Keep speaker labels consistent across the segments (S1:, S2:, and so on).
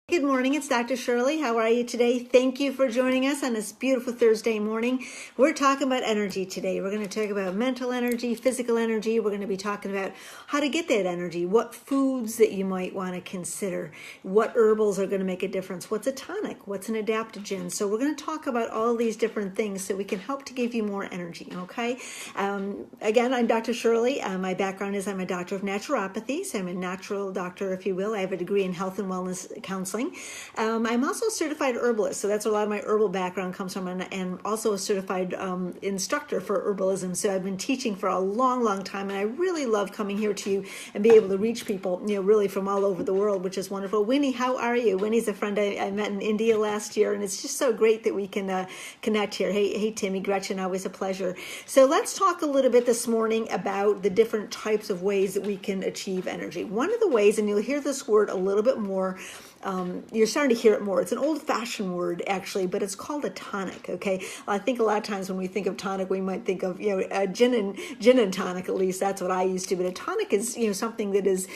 S1: Good morning, it's Dr. Shirley. How are you today? Thank you for joining us on this beautiful Thursday morning. We're talking about energy today. We're going to talk about mental energy, physical energy. We're going to be talking about how to get that energy, what foods that you might want to consider, what herbals are going to make a difference, what's a tonic, what's an adaptogen. So we're going to talk about all these different things so we can help to give you more energy, okay? Again, I'm Dr. Shirley. My background is I'm a doctor of naturopathy, so I'm a natural doctor, if you will. I have a degree in health and wellness counseling. I'm also a certified herbalist, so that's where a lot of my herbal background comes from, and also a certified instructor for herbalism. So I've been teaching for a long, long time, and I really love coming here to you and be able to reach people, really from all over the world, which is wonderful. Winnie, how are you? Winnie's a friend I met in India last year, and it's just so great that we can connect here. Hey, Timmy, Gretchen, always a pleasure. So let's talk a little bit this morning about the different types of ways that we can achieve energy. One of the ways, and you'll hear this word a little bit more, you're starting to hear it more. It's an old-fashioned word, actually, but it's called a tonic, okay? I think a lot of times when we think of tonic, we might think of, gin and tonic, at least. That's what I used to. But a tonic is, something that is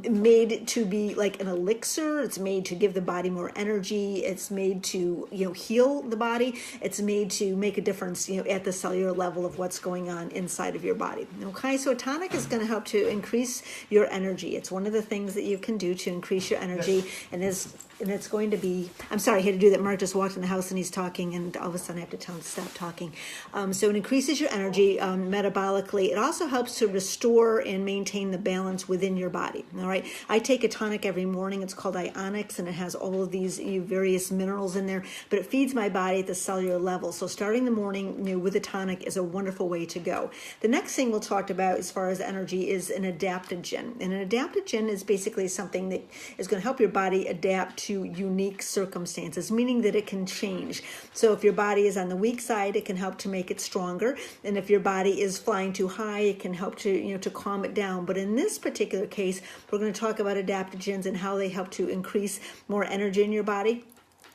S1: made to be like an elixir. It's made to give the body more energy. It's made to, heal the body. It's made to make a difference, at the cellular level of what's going on inside of your body, okay? So a tonic is going to help to increase your energy. It's one of the things that you can do to increase your energy. Yes. And it's going to be, I'm sorry, I had to do that. Mark just walked in the house and he's talking, and all of a sudden I have to tell him to stop talking. So it increases your energy metabolically. It also helps to restore and maintain the balance within your body. All right. I take a tonic every morning. It's called Ionics, and it has all of these various minerals in there, but it feeds my body at the cellular level. So starting the morning with a tonic is a wonderful way to go. The next thing we'll talk about as far as energy is an adaptogen. And an adaptogen is basically something that is going to help your body adapt to unique circumstances, meaning that it can change. So if your body is on the weak side, it can help to make it stronger. And if your body is flying too high, it can help to, to calm it down. But in this particular case, we're going to talk about adaptogens and how they help to increase more energy in your body,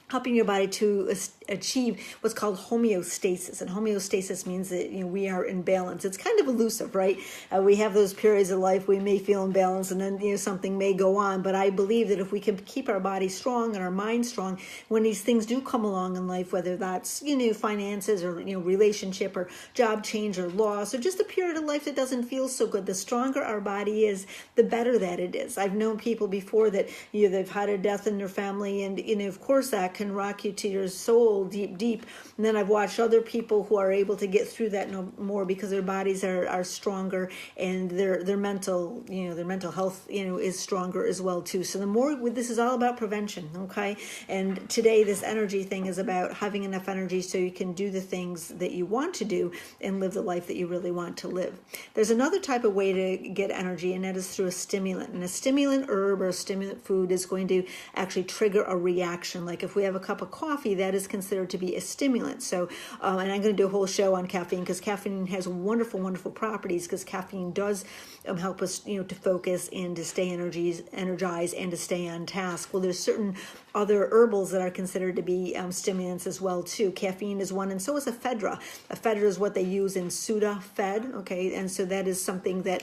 S1: helping your body to achieve what's called homeostasis. And homeostasis means that we are in balance. It's kind of elusive, right? We have those periods of life we may feel imbalanced, and then something may go on. But I believe that if we can keep our body strong and our mind strong, when these things do come along in life, whether that's finances or relationship or job change or loss or just a period of life that doesn't feel so good, the stronger our body is, the better that it is. I've known people before that they've had a death in their family, and of course that can rock you to your soul deep. And then I've watched other people who are able to get through that no more because their bodies are stronger, and their mental health is stronger as well too. So the more, this is all about prevention, okay? And today this energy thing is about having enough energy so you can do the things that you want to do and live the life that you really want to live. There's another type of way to get energy, and that is through a stimulant. And a stimulant herb or a stimulant food is going to actually trigger a reaction. Like if we have a cup of coffee, that is considered to be a stimulant. So, and I'm going to do a whole show on caffeine, because caffeine has wonderful, wonderful properties, because caffeine does help us, to focus and to stay energized and to stay on task. Well, there's certain other herbals that are considered to be stimulants as well too. Caffeine is one, and so is ephedra. Ephedra is what they use in Sudafed, okay, and so that is something that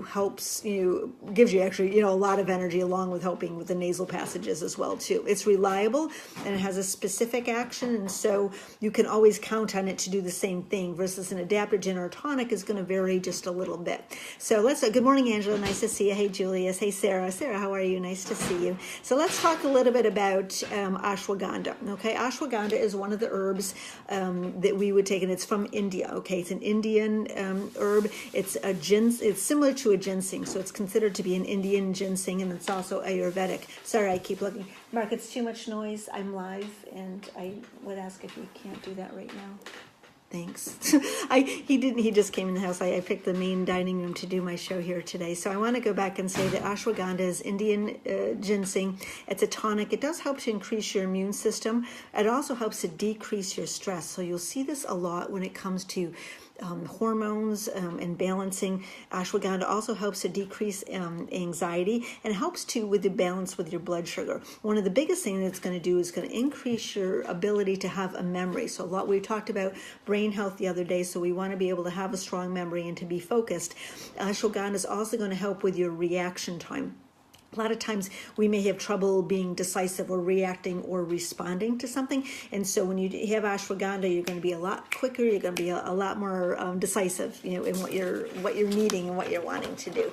S1: helps, gives you actually a lot of energy, along with helping with the nasal passages as well too. It's reliable and it has a specific action, and so you can always count on it to do the same thing, versus an adaptogen or tonic is going to vary just a little bit. So let's good morning, Angela, nice to see you. Hey, Julius. Hey, Sarah, how are you? Nice to see you. So let's talk a little bit about ashwagandha. Okay, ashwagandha is one of the herbs that we would take, and it's from India. Okay, it's an Indian herb. It's similar to a ginseng, so it's considered to be an Indian ginseng, and it's also Ayurvedic. Sorry, I keep looking. Mark, it's too much noise. I'm live, and I would ask if you can't do that right now. Thanks. He just came in the house. I picked the main dining room to do my show here today. So I want to go back and say that ashwagandha is Indian ginseng. It's a tonic. It does help to increase your immune system. It also helps to decrease your stress. So you'll see this a lot when it comes to hormones and balancing. Ashwagandha also helps to decrease anxiety, and helps too with the balance with your blood sugar. One of the biggest things it's going to do is going to increase your ability to have a memory. So we talked about brain health the other day, so we want to be able to have a strong memory and to be focused. Ashwagandha is also going to help with your reaction time. A lot of times we may have trouble being decisive or reacting or responding to something. And so when you have ashwagandha, you're going to be a lot quicker. You're going to be a lot more decisive, in what you're needing and what you're wanting to do.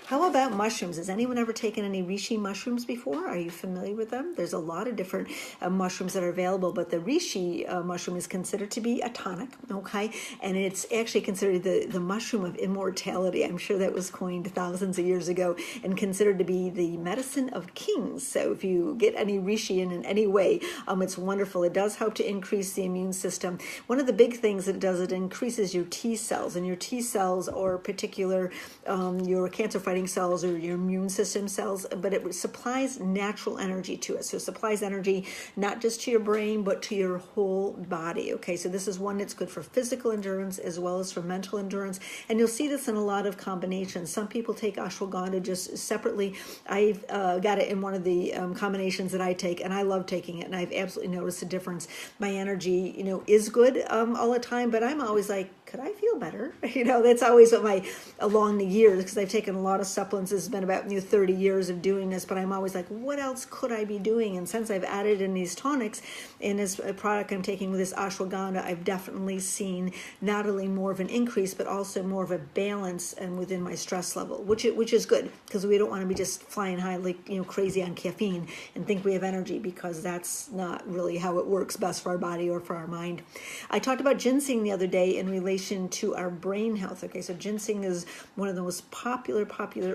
S1: How about mushrooms? Has anyone ever taken any reishi mushrooms before? Are you familiar with them? There's a lot of different mushrooms that are available, but the reishi mushroom is considered to be a tonic, okay? And it's actually considered the mushroom of immortality. I'm sure that was coined thousands of years ago and considered to be the medicine of kings. So if you get any reishi in any way, it's wonderful. It does help to increase the immune system. One of the big things that it does, it increases your T cells, and your T cells are particular, your cancer fighting cells or your immune system cells, but it supplies natural energy to it. So it supplies energy not just to your brain, but to your whole body. Okay, so this is one that's good for physical endurance as well as for mental endurance. And you'll see this in a lot of combinations. Some people take ashwagandha just separately. I've got it in one of the combinations that I take, and I love taking it, and I've absolutely noticed a difference. My energy, is good all the time, but I'm always like, could I feel better? That's always what along the years, because I've taken a lot of supplements. It's been about 30 years of doing this, but I'm always like, what else could I be doing? And since I've added in these tonics in this product I'm taking with this ashwagandha, I've definitely seen not only more of an increase, but also more of a balance and within my stress level, which is good, because we don't want to be just flying high like crazy on caffeine and think we have energy, because that's not really how it works best for our body or for our mind. I talked about ginseng the other day in relation to our brain health. Okay, so ginseng is one of the most popular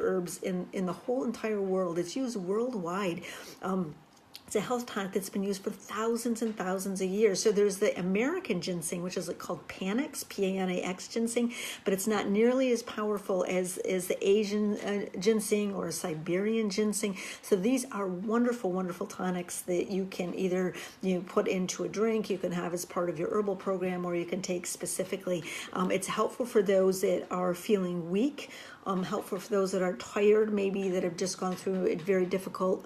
S1: herbs in the whole entire world. It's used worldwide. It's a health tonic that's been used for thousands and thousands of years. So there's the American ginseng, which is called Panax, P-A-N-A-X ginseng, but it's not nearly as powerful as the Asian ginseng or Siberian ginseng. So these are wonderful, wonderful tonics that you can either put into a drink, you can have as part of your herbal program, or you can take specifically. It's helpful for those that are feeling weak. Helpful for those that are tired, maybe that have just gone through a very difficult,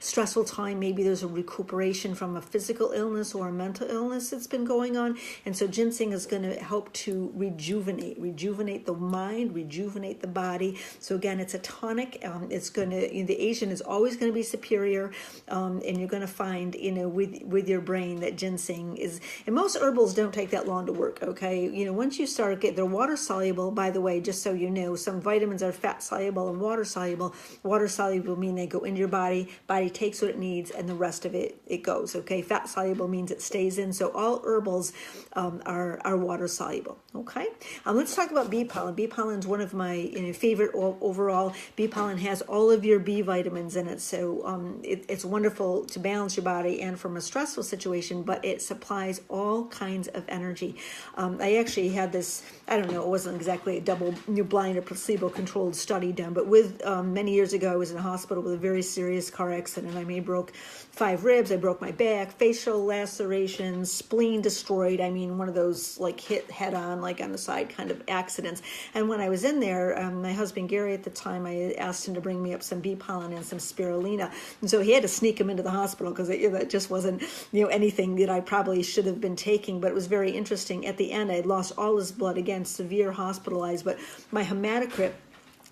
S1: stressful time. Maybe there's a recuperation from a physical illness or a mental illness that's been going on. And so ginseng is going to help to rejuvenate the mind, rejuvenate the body. So again, it's a tonic. It's going to, the Asian is always going to be superior. And you're going to find, with your brain that ginseng is, and most herbals don't take that long to work. Okay. Once you start they're water soluble, by the way, just so you know. Some vitamins are fat soluble and water soluble. Water soluble mean they go into your body takes what it needs, and the rest of it goes. Okay, fat soluble means it stays in. So all herbals are water soluble. Okay, let's talk about bee pollen. Bee pollen is one of my favorite overall. Bee pollen has all of your B vitamins in it, so it's wonderful to balance your body and from a stressful situation. But it supplies all kinds of energy. I actually had this. I don't know. It wasn't exactly a double-blind or placebo-controlled study done, but with many years ago, I was in a hospital with a very serious car accident. I broke 5 ribs. I broke my back, facial lacerations, spleen destroyed. One of those hit head-on, on the side kind of accidents. And when I was in there, my husband Gary at the time, I asked him to bring me up some bee pollen and some spirulina, and so he had to sneak him into the hospital because that just wasn't anything that I probably should have been taking. But it was very interesting. At the end, I had lost all his blood, again, severe hospitalized, but my hematocrit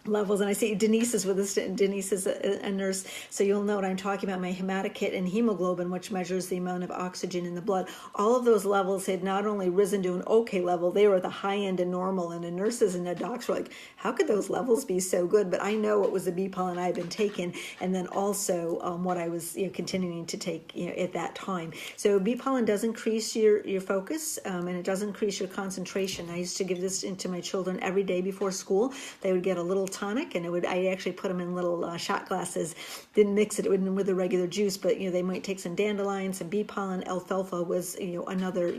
S1: levels, and I see Denise is with us. Denise is a nurse, so you'll know what I'm talking about. My hematocrit and hemoglobin, which measures the amount of oxygen in the blood, all of those levels had not only risen to an okay level, they were at the high end of normal, and the nurses and the docs were like, how could those levels be so good? But I know it was the bee pollen I've been taking, and then also what I was continuing to take at that time. So bee pollen does increase your focus, and it does increase your concentration. I used to give this to my children every day before school. They would get a little tonic, and I actually put them in little shot glasses. Didn't mix it with the regular juice, but they might take some dandelion, some bee pollen. Alfalfa was another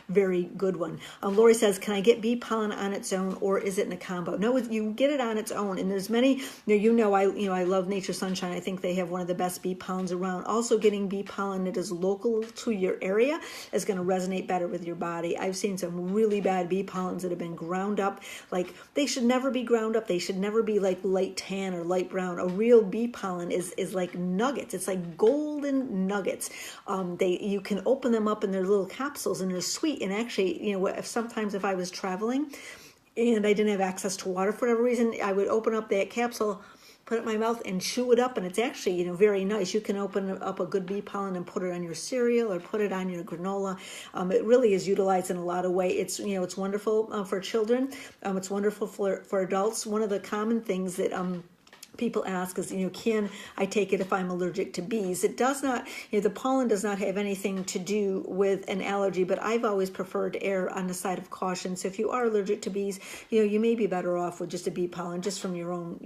S1: very good one. Lori says, can I get bee pollen on its own, or is it in a combo? No, you get it on its own, and there's many. I love Nature Sunshine. I think they have one of the best bee pollens around. Also, getting bee pollen that is local to your area is going to resonate better with your body. I've seen some really bad bee pollens that have been ground up. They should never be ground up. They should never be light tan or light brown. A real bee pollen is like nuggets. It's like golden nuggets. You can open them up in their little capsules, and they're sweet. And actually, sometimes if I was traveling and I didn't have access to water for whatever reason, I would open up that capsule, put put it in my mouth and chew it up, and it's actually, very nice. You can open up a good bee pollen and put it on your cereal or put it on your granola. It really is utilized in a lot of ways. It's wonderful for children. It's wonderful for adults. One of the common things that people ask is, can I take it if I'm allergic to bees? It does not, the pollen does not have anything to do with an allergy, but I've always preferred to err on the side of caution. So if you are allergic to bees, you may be better off with just a bee pollen, just from your own,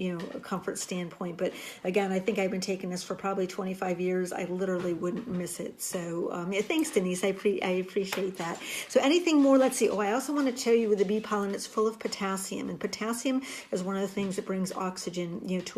S1: comfort standpoint. But again, I think I've been taking this for probably 25 years. I literally wouldn't miss it. So thanks, Denise. I appreciate that. So anything more? Let's see. I also want to tell you with the bee pollen, it's full of potassium, and potassium is one of the things that brings oxygen, to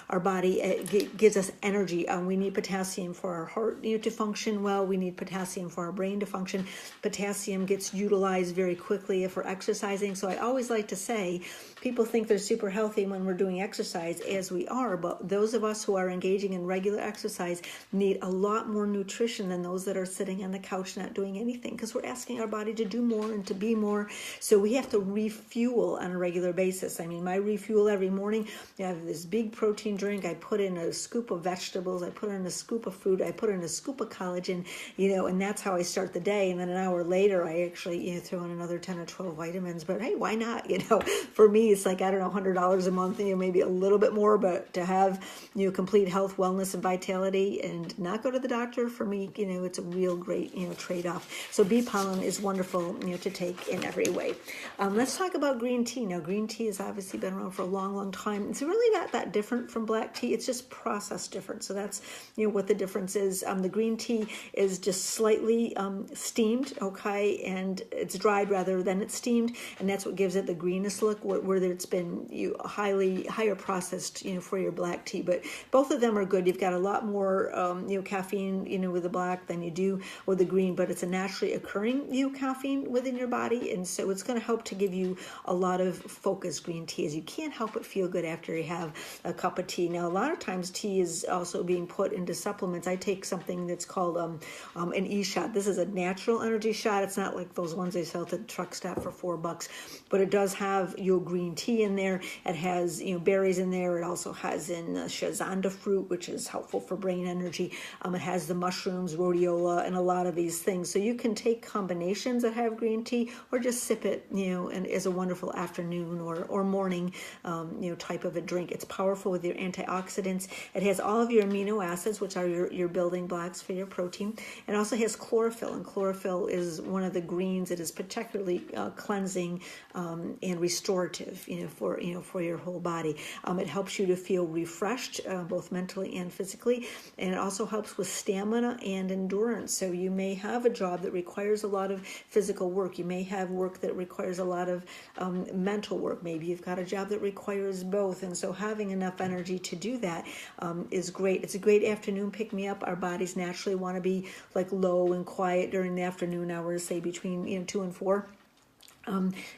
S1: our body. It gives us energy. We need potassium for our heart, to function well. We need potassium for our brain to function. Potassium gets utilized very quickly if we're exercising. So I always like to say, people think they're super healthy when we're doing exercise, as we are, but those of us who are engaging in regular exercise need a lot more nutrition than those that are sitting on the couch not doing anything, because we're asking our body to do more and to be more. So we have to refuel on a regular basis. I mean, my refuel every morning, I have this big protein drink. I put in a scoop of vegetables. I put in a scoop of fruit. I put in a scoop of collagen, and that's how I start the day. And then an hour later, I actually, throw in another 10 or 12 vitamins. But hey, why not? For me, it's like, I don't know, $100 a month, maybe a little bit more, but to have, complete health, wellness, and vitality and not go to the doctor, for me, it's a real great, trade-off. So bee pollen is wonderful, to take in every way. Let's talk about green tea. Now, green tea has obviously been around for a long, long time. It's really not that different from black tea. It's just processed different. So that's, what the difference is. The green tea is just slightly steamed, okay, and it's dried rather than it's steamed, and that's what gives it the greenest look, where it's been higher processed, for your black tea. But both of them are good. You've got a lot more, caffeine, with the black than you do with the green, but it's a naturally occurring, caffeine within your body, and so it's going to help to give you a lot of focused green tea, as you can't help but feel good after you have a cup of tea. Now, a lot of times tea is also being put into supplements. I take something that's called an e-shot. This is a natural energy shot. It's not like those ones they sell at the truck stop for $4, but it does have your green tea in there. It has berries in there. It also has in shazanda fruit, which is helpful for brain energy. It has the mushrooms, rhodiola, and a lot of these things. So you can take combinations that have green tea, or just sip it, and as a wonderful afternoon or morning, type of a drink. It's powerful with your antioxidants. It has all of your amino acids, which are your building blocks for your protein. It also has chlorophyll, and chlorophyll is one of the greens that is particularly cleansing and restorative, for your whole body. It helps you to feel refreshed, both mentally and physically, and it also helps with stamina and endurance. So you may have a job that requires a lot of physical work. You may have work that requires a lot of mental work. Maybe you've got a job that requires both, and so having enough energy to do that is great. It's a great afternoon pick-me-up. Our bodies naturally want to be like low and quiet during the afternoon hours, say between 2 and 4.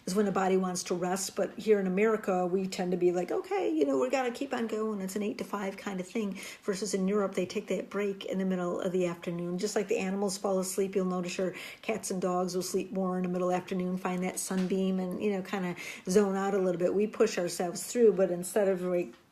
S1: Is when the body wants to rest. But here in America, we tend to be like, okay, we got to keep on going. It's an 8 to 5 kind of thing. Versus in Europe, they take that break in the middle of the afternoon. Just like the animals fall asleep, you'll notice your cats and dogs will sleep more in the middle of the afternoon, find that sunbeam and, kind of zone out a little bit. We push ourselves through, but instead of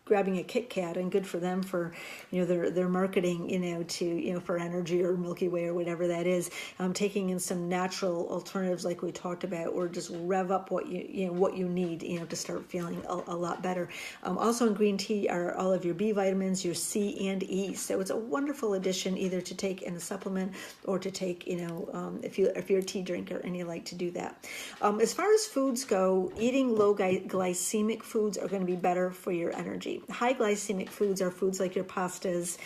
S1: grabbing a Kit Kat, and good for them for their marketing to for energy or Milky Way or whatever that is, taking in some natural alternatives like we talked about, or just rev up what you need to start feeling a lot better. Also in green tea are all of your B vitamins, your C and E, so it's a wonderful addition either to take in a supplement or to take if you're a tea drinker and you like to do that. As far as foods go, eating low glycemic foods are going to be better for your energy. High glycemic foods are foods like your pastas,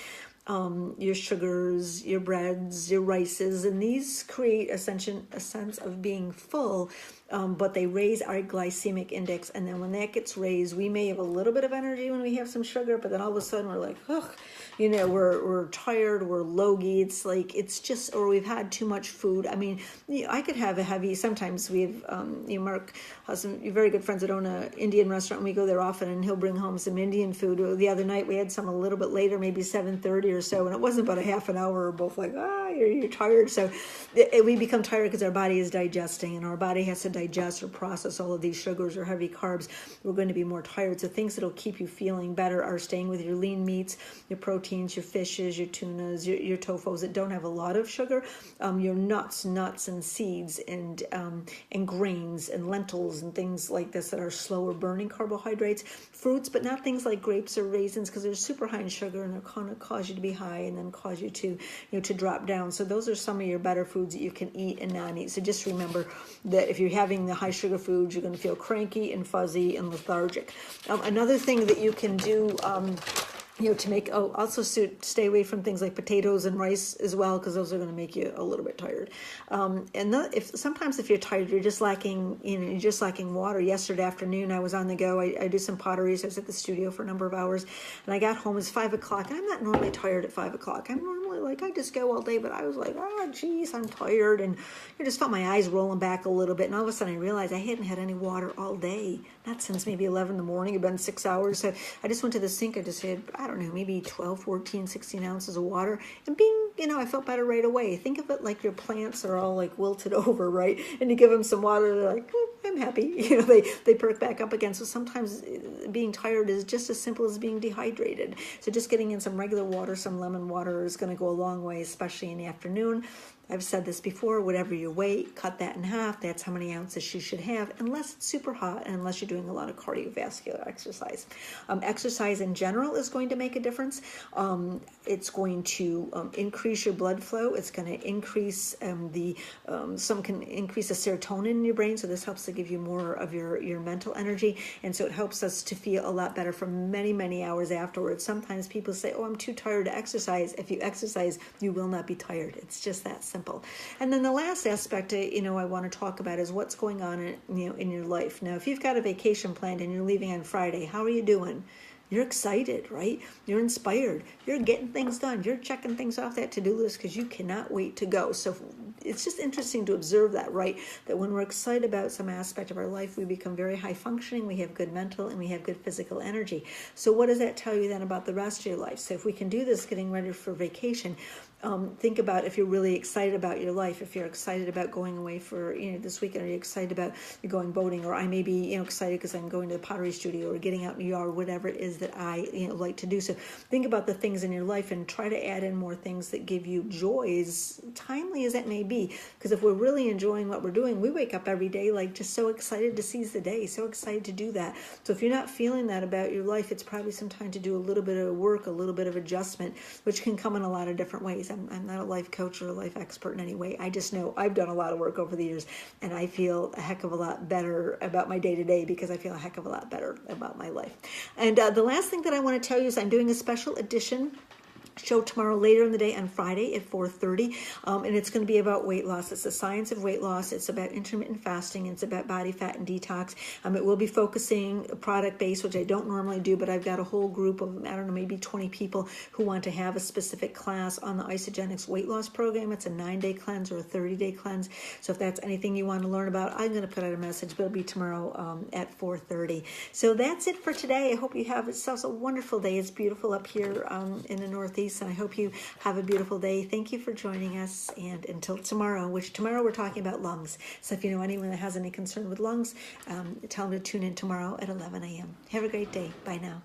S1: your sugars, your breads, your rices, and these create a sense of being full, but they raise our glycemic index, and then when that gets raised, we may have a little bit of energy when we have some sugar, but then all of a sudden we're like, ugh, we're tired, we're logy. It's like, it's just, or we've had too much food. I mean, I could have a heavy, sometimes we have, Mark has some very good friends that own an Indian restaurant, and we go there often, and he'll bring home some Indian food. The other night we had some a little bit later, maybe 7:30 or so, and it wasn't about a half an hour. We're both like, you're tired. So we become tired because our body is digesting, and our body has to digest or process all of these sugars or heavy carbs. We're going to be more tired. So things that'll keep you feeling better are staying with your lean meats, your proteins, your fishes, your tunas, your tofus that don't have a lot of sugar, your nuts and seeds, and grains and lentils and things like this that are slower burning carbohydrates, fruits, but not things like grapes or raisins, because they're super high in sugar and they're going to cause you to be high and then cause you to to drop down. So those are some of your better foods that you can eat and not eat. So just remember that if you're having the high sugar foods, you're going to feel cranky and fuzzy and lethargic. Another thing that you can do to make, also stay away from things like potatoes and rice as well, because those are going to make you a little bit tired. Sometimes if you're tired, you're just lacking, water. Yesterday afternoon, I was on the go. I do some pottery, so I was at the studio for a number of hours, and I got home. It's 5 o'clock. I'm not normally tired at 5 o'clock. I'm normally like, I just go all day, but I was like, geez, I'm tired, and I just felt my eyes rolling back a little bit, and all of a sudden I realized I hadn't had any water all day, not since maybe 11 in the morning. It'd been 6 hours. So I just went to the sink. I just had, I don't know, maybe 12, 14, 16 ounces of water, and I felt better right away. Think of it like your plants are all like wilted over, right? And you give them some water, they're like, I'm happy. They perk back up again. So sometimes being tired is just as simple as being dehydrated. So just getting in some regular water, some lemon water, is going to go a long way, especially in the afternoon. I've said this before, whatever your weight, cut that in half. That's how many ounces you should have, unless it's super hot and unless you're doing a lot of cardiovascular exercise. Exercise in general is going to make a difference. It's going to increase your blood flow. It's going to increase some can increase the serotonin in your brain, so this helps to give you more of your mental energy, and so it helps us to feel a lot better for many, many hours afterwards. Sometimes people say, I'm too tired to exercise. If you exercise, you will not be tired. It's just that simple. And then the last aspect, I want to talk about is what's going on in your life. Now, if you've got a vacation planned and you're leaving on Friday, how are you doing? You're excited, right? You're inspired. You're getting things done. You're checking things off that to-do list because you cannot wait to go. So it's just interesting to observe that, right? That when we're excited about some aspect of our life, we become very high functioning. We have good mental and we have good physical energy. So what does that tell you then about the rest of your life? So if we can do this getting ready for vacation, think about if you're really excited about your life, if you're excited about going away for this weekend, are you excited about going boating, or I may be excited because I'm going to the pottery studio or getting out in the yard, whatever it is that I like to do. So think about the things in your life and try to add in more things that give you joy, as timely as that may be. Because if we're really enjoying what we're doing, we wake up every day like just so excited to seize the day, so excited to do that. So if you're not feeling that about your life, it's probably some time to do a little bit of work, a little bit of adjustment, which can come in a lot of different ways. I'm not a life coach or a life expert in any way. I just know I've done a lot of work over the years, and I feel a heck of a lot better about my day-to-day because I feel a heck of a lot better about my life. And the last thing that I want to tell you is I'm doing a special edition show tomorrow later in the day on Friday at 4:30, and it's going to be about weight loss. It's the science of weight loss. It's about intermittent fasting. It's about body fat and detox. It will be focusing product-based, which I don't normally do, but I've got a whole group of, maybe 20 people who want to have a specific class on the Isogenics weight loss program. It's a 9-day cleanse or a 30-day cleanse. So if that's anything you want to learn about, I'm going to put out a message, but it'll be tomorrow at 4:30. So that's it for today. I hope you have yourselves a wonderful day. It's beautiful up here in the Northeast, and I hope you have a beautiful day. Thank you for joining us, and until tomorrow, which tomorrow we're talking about lungs. So if you know anyone that has any concern with lungs, tell them to tune in tomorrow at 11 a.m. Have a great day. Bye now.